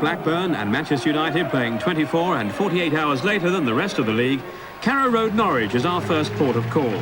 Blackburn and Manchester United playing 24 and 48 hours later than the rest of the league, Carrow Road Norwich is our first port of call.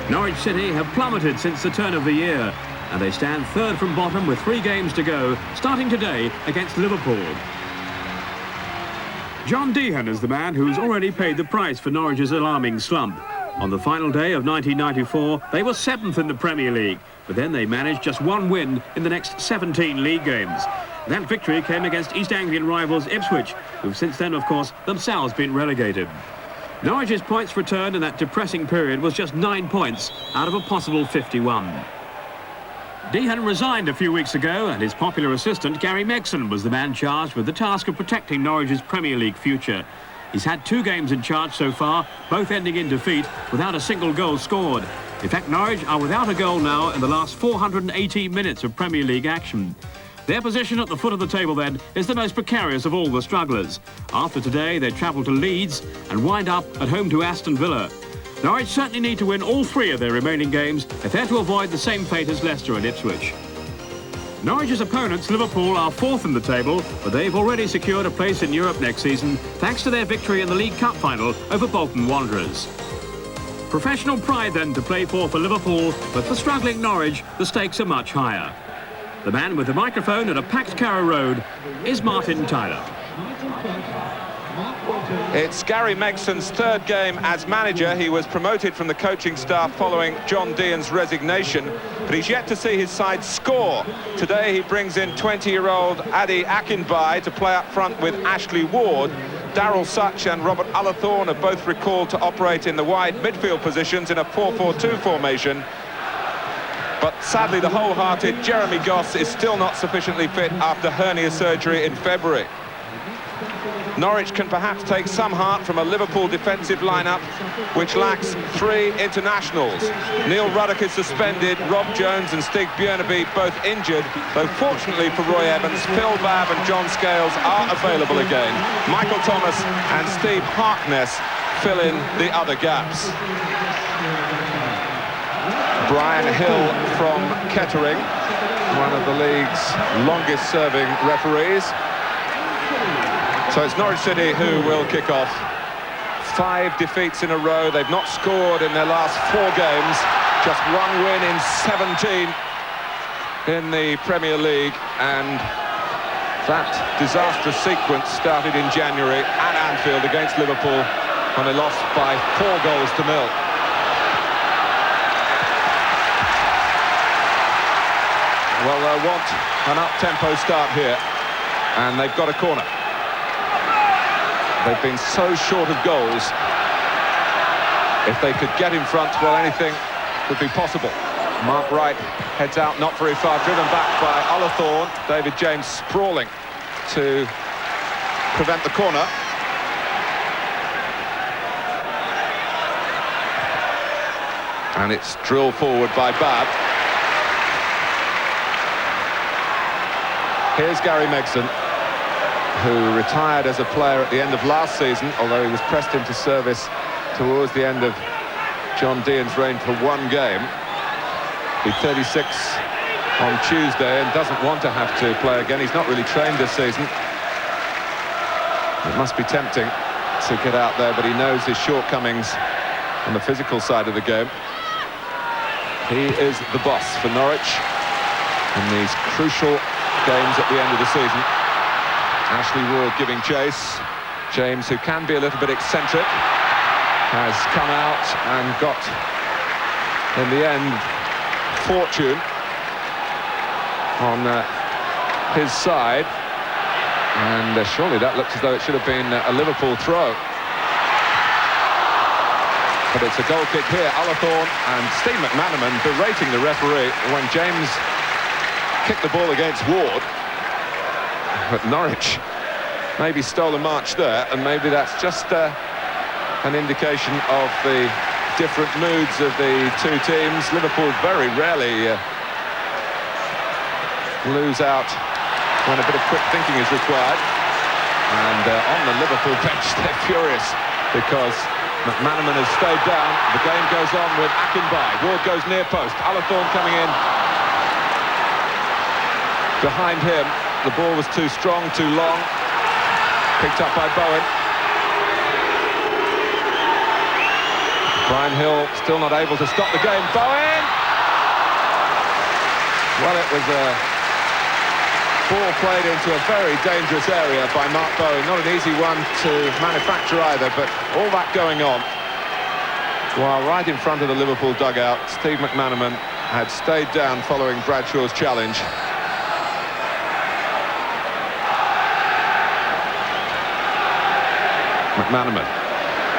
Norwich City have plummeted since the turn of the year, and they stand third from bottom with 3 games to go, starting today against Liverpool. John Deehan is the man who's already paid the price for Norwich's alarming slump. On the final day of 1994, they were 7th in the Premier League, but then they managed just 1 win in the next 17 league games. That victory came against East Anglian rivals Ipswich, who've since then, of course, themselves been relegated. Norwich's points return in that depressing period was just 9 points out of a possible 51. Deehan resigned a few weeks ago, and his popular assistant, Gary Megson, was the man charged with the task of protecting Norwich's Premier League future. He's had 2 games in charge so far, both ending in defeat, without a single goal scored. In fact, Norwich are without a goal now in the last 418 minutes of Premier League action. Their position at the foot of the table, then, is the most precarious of all the strugglers. After today, they travel to Leeds and wind up at home to Aston Villa. Norwich certainly need to win all 3 of their remaining games if they're to avoid the same fate as Leicester and Ipswich. Norwich's opponents, Liverpool, are 4th in the table, but they've already secured a place in Europe next season thanks to their victory in the League Cup final over Bolton Wanderers. Professional pride, then, to play for Liverpool, but for struggling Norwich, the stakes are much higher. The man with the microphone at a packed Carrow Road is Martin Tyler. It's Gary Megson's 3rd game as manager. He was promoted from the coaching staff following John Deehan's resignation, but he's yet to see his side score. Today he brings in 20-year-old Adi Akinbaye to play up front with Ashley Ward. Darryl Such and Robert Ullathorne are both recalled to operate in the wide midfield positions in a 4-4-2 formation. But sadly, the wholehearted Jeremy Goss is still not sufficiently fit after hernia surgery in February. Norwich can perhaps take some heart from a Liverpool defensive lineup which lacks 3 internationals. Neil Ruddock is suspended, Rob Jones and Stig Bjørneby both injured, though fortunately for Roy Evans, Phil Babb and John Scales are available again. Michael Thomas and Steve Harkness fill in the other gaps. Brian Hill from Kettering, one of the league's longest-serving referees. So it's Norwich City who will kick off. 5 defeats in a row. They've not scored in their last 4 games. Just 1 win in 17 in the Premier League. And that disastrous sequence started in January at Anfield against Liverpool when they lost by 4 goals to 0. Well, they'll want an up-tempo start here, and they've got a corner. They've been so short of goals. If they could get in front, well, anything would be possible. Mark Wright heads out, not very far, driven back by Ullathorne. David James sprawling to prevent the corner. And it's drilled forward by Babb. Here's Gary Megson, who retired as a player at the end of last season, although he was pressed into service towards the end of John Deehan's reign for 1 game. He's 36 on Tuesday and doesn't want to have to play again. He's not really trained this season. It must be tempting to get out there, but he knows his shortcomings on the physical side of the game. He is the boss for Norwich in these crucial games at the end of the season. Ashley Ward giving chase. James, who can be a little bit eccentric, has come out and got, in the end, fortune on his side. And surely that looks as though it should have been a Liverpool throw. But it's a goal kick here. Ullathorne and Steve McManaman berating the referee when James kicked the ball against Ward. But Norwich maybe stole a march there, and maybe that's just an indication of the different moods of the 2 teams. Liverpool very rarely lose out when a bit of quick thinking is required. And on the Liverpool bench, they're furious because McManaman has stayed down. The game goes on with Akinbaye. Ward goes near post. Ullathorne coming in behind him. The ball was too strong, too long. Picked up by Bowen. Brian Hill still not able to stop the game. Bowen! Well, it was a ball played into a very dangerous area by Mark Bowen. Not an easy one to manufacture either, but all that going on. While right in front of the Liverpool dugout, Steve McManaman had stayed down following Bradshaw's challenge. McManaman,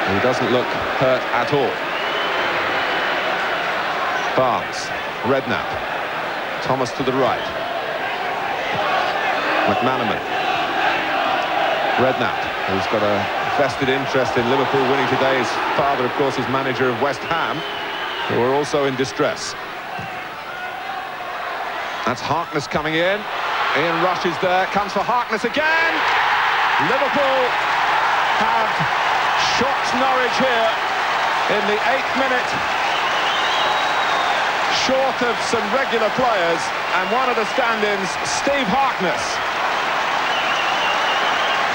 who doesn't look hurt at all. Barnes, Redknapp, Thomas to the right. McManaman, Redknapp, who's got a vested interest in Liverpool winning today. His father, of course, is manager of West Ham, who are also in distress. That's Harkness coming in. Ian Rush is there, comes for Harkness again. Liverpool have shocked Norwich here in the 8th minute, short of some regular players, and one of the stand-ins, Steve Harkness.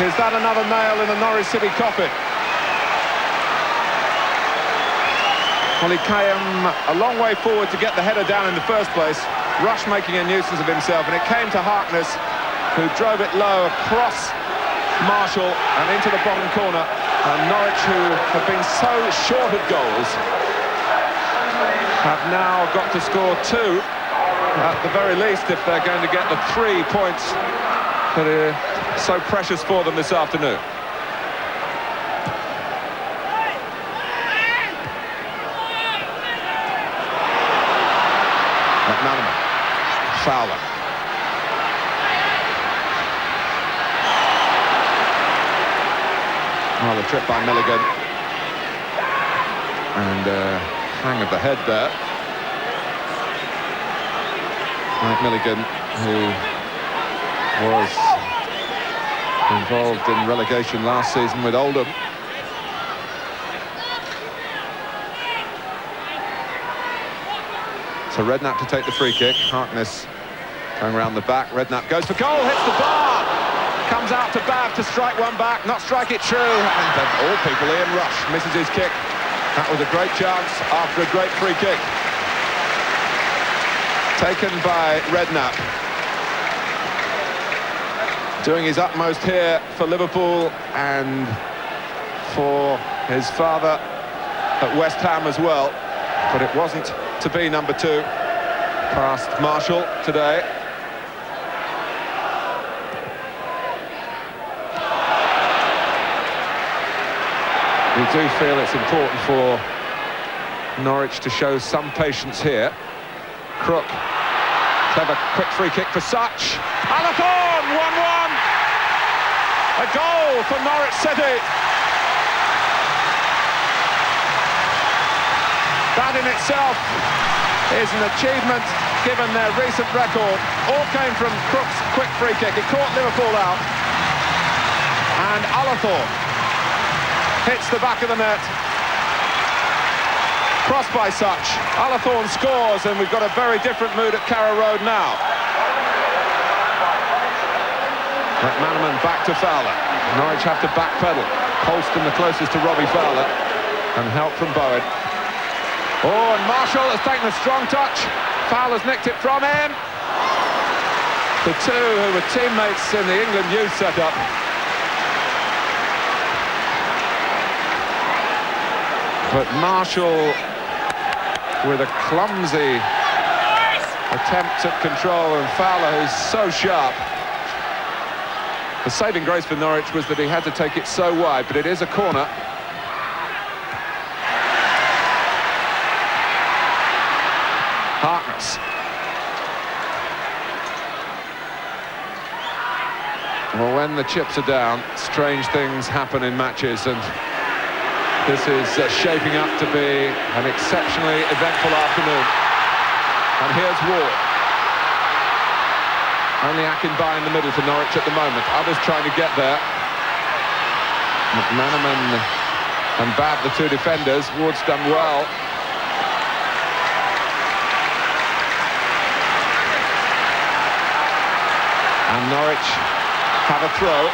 Is that another nail in the Norwich City coffin? Well, he came a long way forward to get the header down in the first place. Rush making a nuisance of himself, and it came to Harkness, who drove it low across Marshall and into the bottom corner. And Norwich, who have been so short of goals, have now got to score 2 at the very least if they're going to get the 3 points that are so precious for them this afternoon. McManaman, Fowler. Well, the trip by Milligan, and hang of the head there. Mike Milligan, who was involved in relegation last season with Oldham. So Redknapp to take the free kick. Harkness going around the back. Redknapp goes for goal, hits the bar. Comes out to Babb to strike one back, not strike it true. And of all people, Ian Rush misses his kick. That was a great chance after a great free kick. Taken by Redknapp. Doing his utmost here for Liverpool and for his father at West Ham as well. But it wasn't to be number 2 past Marshall today. We do feel it's important for Norwich to show some patience here. Crook, clever quick free kick for Such. Alathorn, 1-1. A goal for Norwich City. That in itself is an achievement given their recent record. All came from Crook's quick free kick. It caught Liverpool out. And Alathorn hits the back of the net. Crossed by Such. Alathorn scores, and we've got a very different mood at Carrow Road now. McManaman back to Fowler. Norwich have to backpedal. Holston the closest to Robbie Fowler, and help from Bowen. Oh, and Marshall has taken a strong touch. Fowler's nicked it from him. The two who were teammates in the England youth setup. But Marshall, with a clumsy attempt at control, and Fowler, who's so sharp. The saving grace for Norwich was that he had to take it so wide, but it is a corner. Harkness. Well, when the chips are down, strange things happen in matches, and this is shaping up to be an exceptionally eventful afternoon. And here's Ward. Only Akinbaye in the middle for Norwich at the moment. Others trying to get there. McManaman and Babb, the two defenders. Ward's done well. And Norwich have a throw.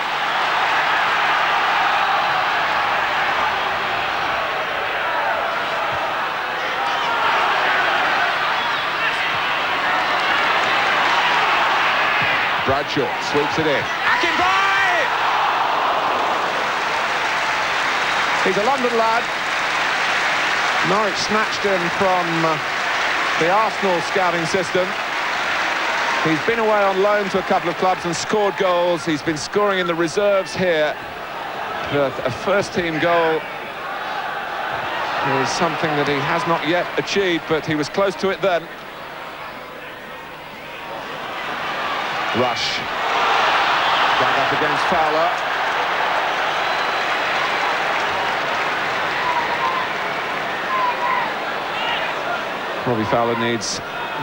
Bradshaw sweeps it in. Akinbai! He's a London lad. Norwich snatched him from the Arsenal scouting system. He's been away on loan to a couple of clubs and scored goals. He's been scoring in the reserves here. But a first-team goal is something that he has not yet achieved, but he was close to it then. Rush. Back up against Fowler. Robbie Fowler needs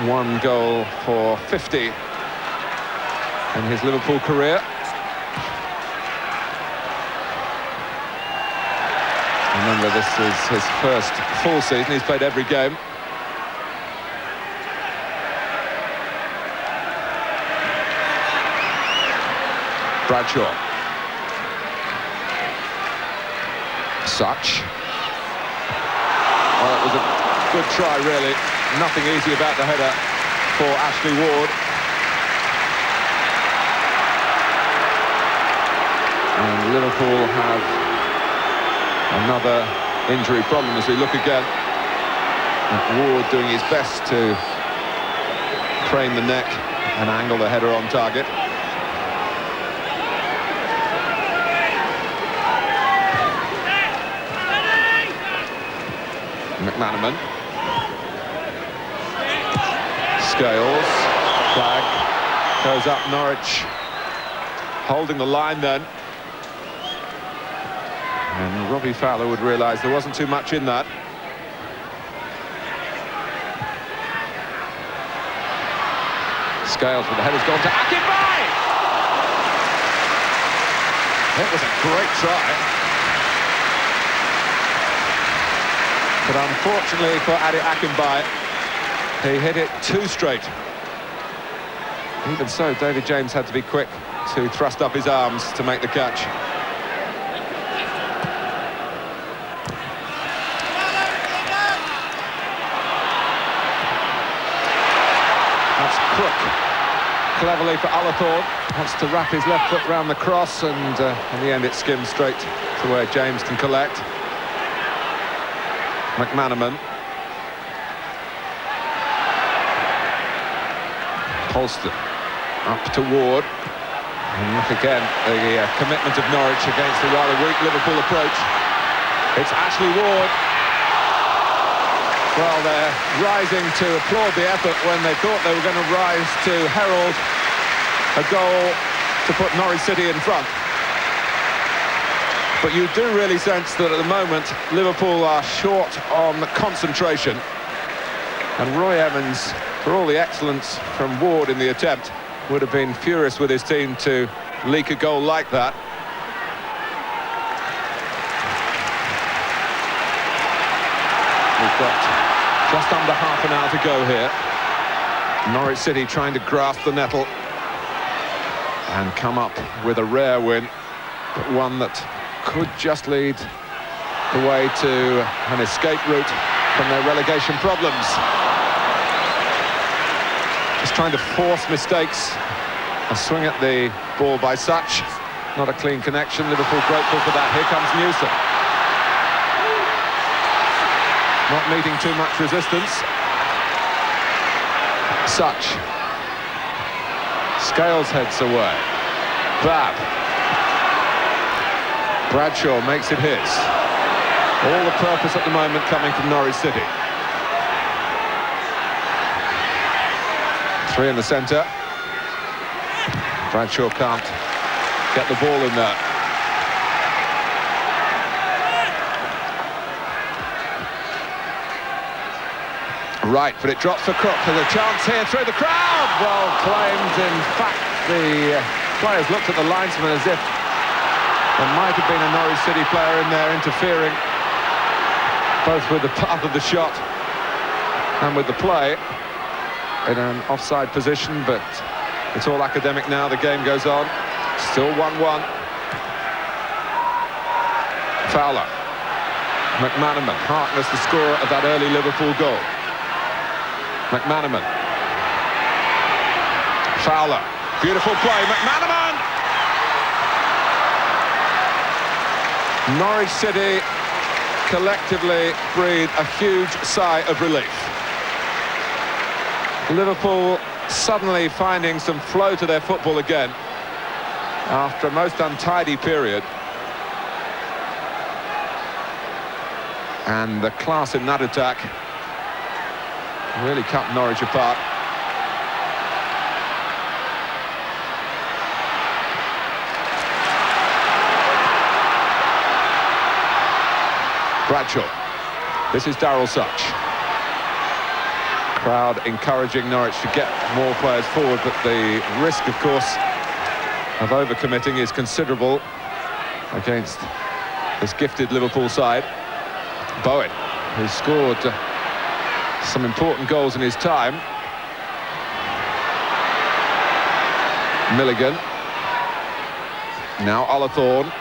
1 goal for 50 in his Liverpool career. Remember, this is his first full season. He's played every game. Bradshaw. Such. Well, it was a good try, really. Nothing easy about the header for Ashley Ward. And Liverpool have another injury problem as we look again. Ward doing his best to crane the neck and angle the header on target. McManaman. Scales. Flag. Goes up. Norwich holding the line then. And Robbie Fowler would realise there wasn't too much in that. Scales with the header's gone to Akinbai! It was a great try. But unfortunately for Adi Akinbai, he hit it too straight. Even so, David James had to be quick to thrust up his arms to make the catch. That's Crook. Cleverly for Alathorn. Wants to wrap his left foot round the cross, and in the end it skims straight to where James can collect. McManaman. Holston up to Ward. And look again, the commitment of Norwich against the rather weak Liverpool approach. It's Ashley Ward. Well, they're rising to applaud the effort when they thought they were going to rise to herald a goal to put Norwich City in front. But you do really sense that at the moment Liverpool are short on concentration, and Roy Evans, for all the excellence from Ward in the attempt, would have been furious with his team to leak a goal like that. We've got just under half an hour to go here. Norwich City trying to grasp the nettle and come up with a rare win, but one that could just lead the way to an escape route from their relegation problems. Just trying to force mistakes. A swing at the ball by Such. Not a clean connection. Liverpool grateful for that. Here comes Newsom. Not meeting too much resistance. Such. Scales heads away. Bab. Bradshaw makes it his. All the purpose at the moment coming from Norwich City. 3 in the centre. Bradshaw can't get the ball in there. Right, but it drops for Crook. There's a chance here through the crowd. Well claimed. In fact, the players looked at the linesman as if there might have been a Norwich City player in there interfering, both with the path of the shot and with the play, in an offside position, but It's all academic now, the game goes on. Still 1-1. Fowler. McManaman. Harkness, the scorer of that early Liverpool goal. McManaman. Fowler. Beautiful play. McManaman! Norwich City collectively breathe a huge sigh of relief. Liverpool suddenly finding some flow to their football again after a most untidy period. And the class in that attack really cut Norwich apart. Bradshaw. This is Darryl Such. Crowd encouraging Norwich to get more players forward, but the risk, of course, of overcommitting is considerable against this gifted Liverpool side. Bowen, who scored some important goals in his time. Milligan. Now Olathorn.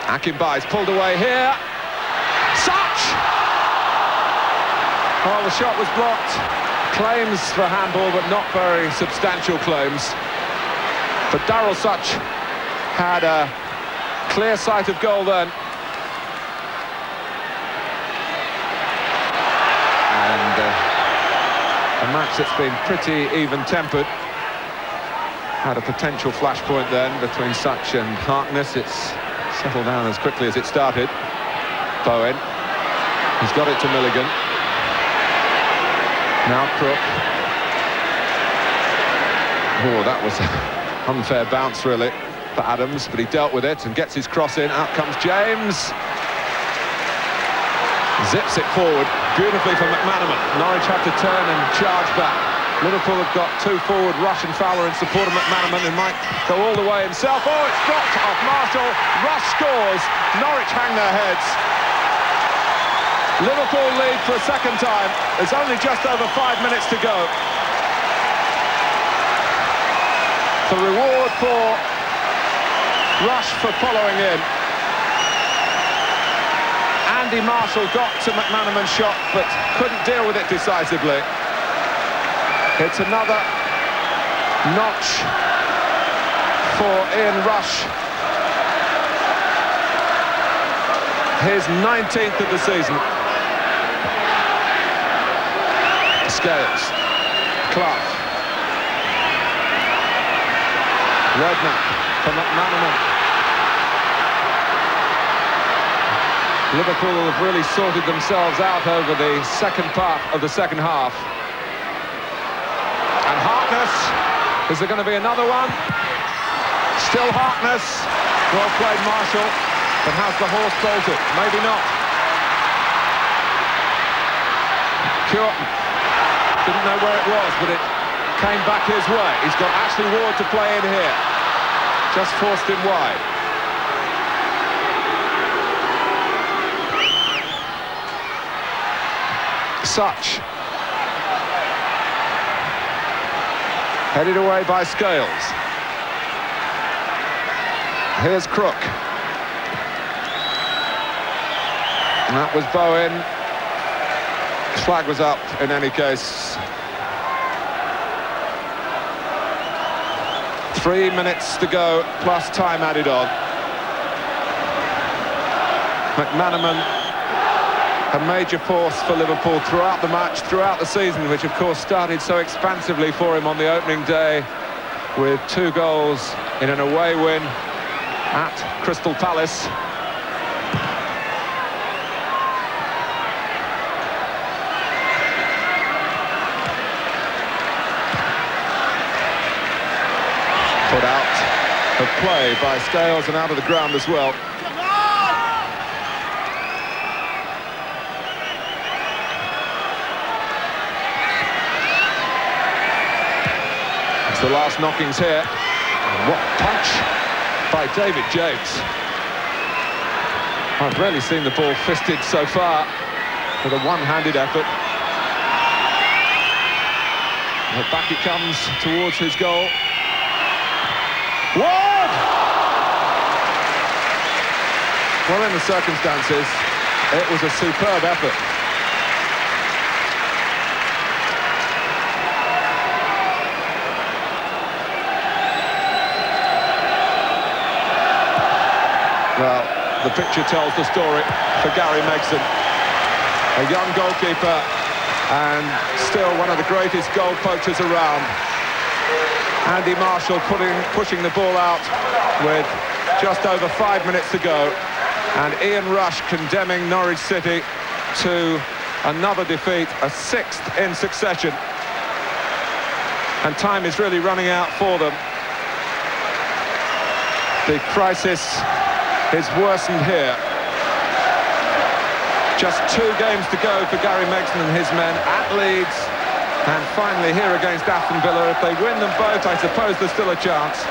Akinbai is pulled away here. Such! Oh, the shot was blocked. Claims for handball, but not very substantial claims. But Darryl Such had a clear sight of goal then. And a match that's been pretty even-tempered. Had a potential flashpoint then between Such and Harkness. It's settled down as quickly as it started. Bowen. He's got it to Milligan. Now Crook. Oh, that was an unfair bounce, really, for Adams, but he dealt with it and gets his cross in. Out comes James. Zips it forward beautifully for McManaman. Norwich have to turn and charge back. Liverpool have got two forward, Rush and Fowler, in support of McManaman, and might go all the way himself. Oh, it's dropped off Marshall. Rush scores. Norwich hang their heads. Liverpool lead for a second time. There's only just over 5 minutes to go. The reward for Rush for following in. Andy Marshall got to McManaman's shot, but couldn't deal with it decisively. It's another notch for Ian Rush. His 19th of the season. Scales. Clough. Redknapp for McManaman. Liverpool have really sorted themselves out over the second part of the second half. And Harkness, is there going to be another one? Still Harkness. Well played, Marshall. But has the horse bolted? Maybe not. Curtin didn't know where it was, but it came back his way. He's got Ashley Ward to play in here. Just forced him wide. Such. Headed away by Scales. Here's Crook. And that was Bowen. Flag was up in any case. 3 minutes to go, plus time added on. McManaman, a major force for Liverpool throughout the match, throughout the season, which of course started so expansively for him on the opening day with 2 goals in an away win at Crystal Palace. Put out of play by Scales and out of the ground as well. It's the last knockings here. What punch by David James. I've rarely seen the ball fisted so far with a one-handed effort. But back it comes towards his goal. Ward! Well, in the circumstances, it was a superb effort. Well, the picture tells the story for Gary Megson. A young goalkeeper and still one of the greatest goal poachers around. Andy Marshall pushing the ball out with just over 5 minutes to go. And Ian Rush condemning Norwich City to another defeat, a 6th in succession. And time is really running out for them. The crisis is worsened here. Just 2 games to go for Gary Megson and his men at Leeds, and finally here against Aston Villa. If they win them both, I suppose there's still a chance.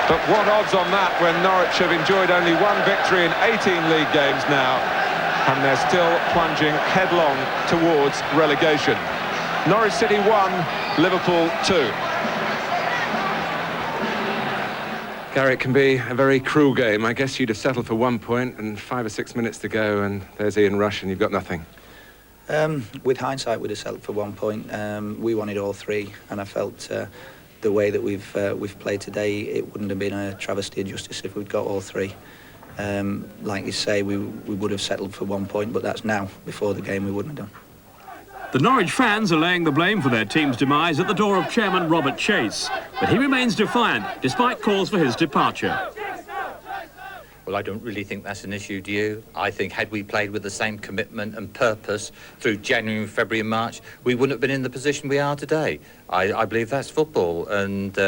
But what odds on that when Norwich have enjoyed only 1 victory in 18 league games now, and they're still plunging headlong towards relegation. Norwich City 1, Liverpool 2. Gary, it can be a very cruel game. I guess you'd have settled for 1 point and 5 or 6 minutes to go, and there's Ian Rush and you've got nothing. With hindsight, we'd have settled for 1 point. We wanted all 3, and I felt the way that we've played today, it wouldn't have been a travesty of justice if we'd got all 3. Like you say, we would have settled for 1 point, but that's now. Before the game, we wouldn't have done. The Norwich fans are laying the blame for their team's demise at the door of chairman Robert Chase, but he remains defiant despite calls for his departure. Well, I don't really think that's an issue, do you? I think had we played with the same commitment and purpose through January, February and March, we wouldn't have been in the position we are today. I believe that's football, and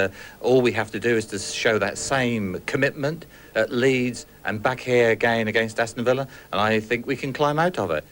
all we have to do is to show that same commitment at Leeds and back here again against Aston Villa, and I think we can climb out of it.